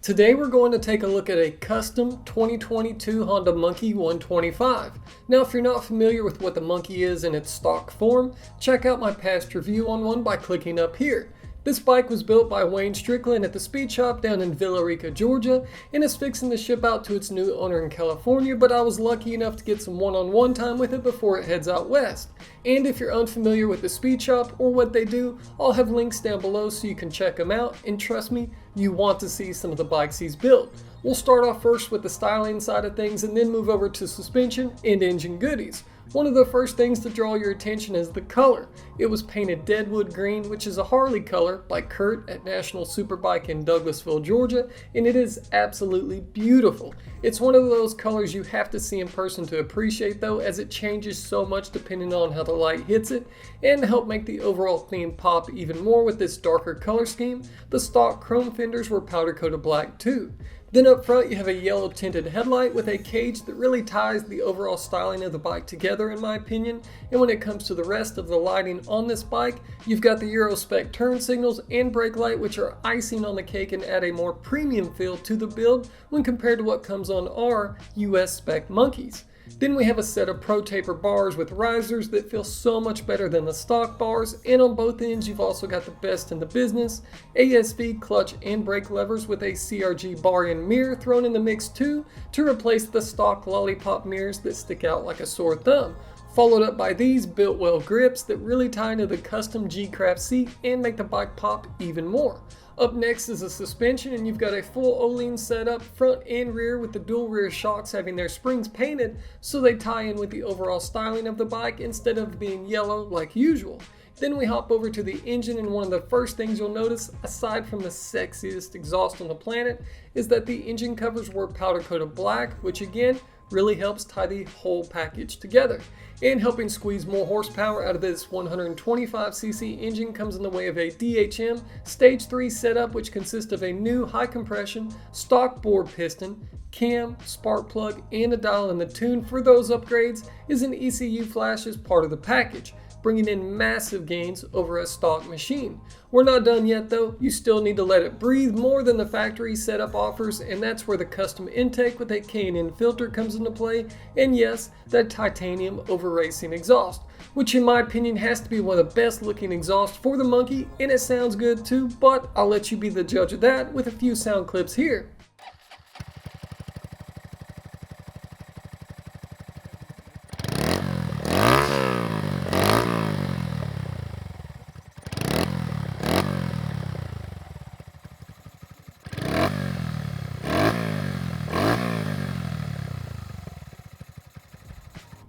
Today we're going to take a look at a custom 2022 Honda Monkey 125. Now if you're not familiar with what the Monkey is in its stock form, check out my past review on one by clicking up here. This bike was built by Wayne Strickland at the speed shop down in Villa Rica, Georgia, and is fixing to ship out to its new owner in California, but I was lucky enough to get some one-on-one time with it before it heads out west. And if you're unfamiliar with the speed shop or what they do, I'll have links down below so you can check them out, and trust me, you want to see some of the bikes he's built. We'll start off first with the styling side of things and then move over to suspension and engine goodies. One of the first things to draw your attention is the color. It was painted Deadwood Green, which is a Harley color by Curt at National Superbike in Douglasville, Georgia, and it is absolutely beautiful. It's one of those colors you have to see in person to appreciate though, as it changes so much depending on how the light hits it, and to help make the overall theme pop even more with this darker color scheme, the stock chrome fenders were powder coated black too. Then up front you have a yellow tinted headlight with a cage that really ties the overall styling of the bike together in my opinion, and when it comes to the rest of the lighting on this bike, you've got the Euro spec turn signals and brake light, which are icing on the cake and add a more premium feel to the build when compared to what comes on our US spec Monkeys. Then we have a set of Protaper bars with risers that feel so much better than the stock bars, and on both ends you've also got the best in the business ASV clutch and brake levers with a CRG bar and mirror thrown in the mix too, to replace the stock lollipop mirrors that stick out like a sore thumb. Followed up by these built well grips that really tie into the custom G-Craft seat and make the bike pop even more. Up next is the suspension, and you've got a full Ohlins setup front and rear with the dual rear shocks having their springs painted so they tie in with the overall styling of the bike instead of being yellow like usual. Then we hop over to the engine, and one of the first things you'll notice, aside from the sexiest exhaust on the planet, is that the engine covers were powder coated black, which again really helps tie the whole package together. And helping squeeze more horsepower out of this 125cc engine comes in the way of a DHM Stage 3 setup, which consists of a new high compression stock bore piston, cam, spark plug, and a dial, and the tune for those upgrades is an ECU flash as part of the package, bringing in massive gains over a stock machine. We're not done yet though, you still need to let it breathe more than the factory setup offers, and that's where the custom intake with a K&N filter comes into play, and yes, that titanium over racing exhaust, which in my opinion has to be one of the best looking exhausts for the Monkey, and it sounds good too, but I'll let you be the judge of that with a few sound clips here.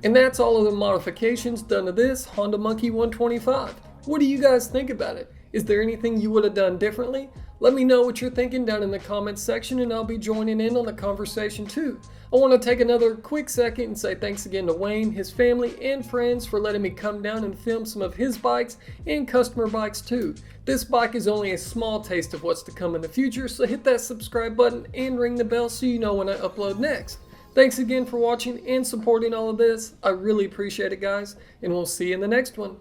And that's all of the modifications done to this Honda Monkey 125. What do you guys think about it? Is there anything you would have done differently? Let me know what you're thinking down in the comments section, and I'll be joining in on the conversation too. I want to take another quick second and say thanks again to Wayne, his family, and friends for letting me come down and film some of his bikes and customer bikes too. This bike is only a small taste of what's to come in the future, so hit that subscribe button and ring the bell so you know when I upload next. Thanks again for watching and supporting all of this. I really appreciate it, guys, and we'll see you in the next one.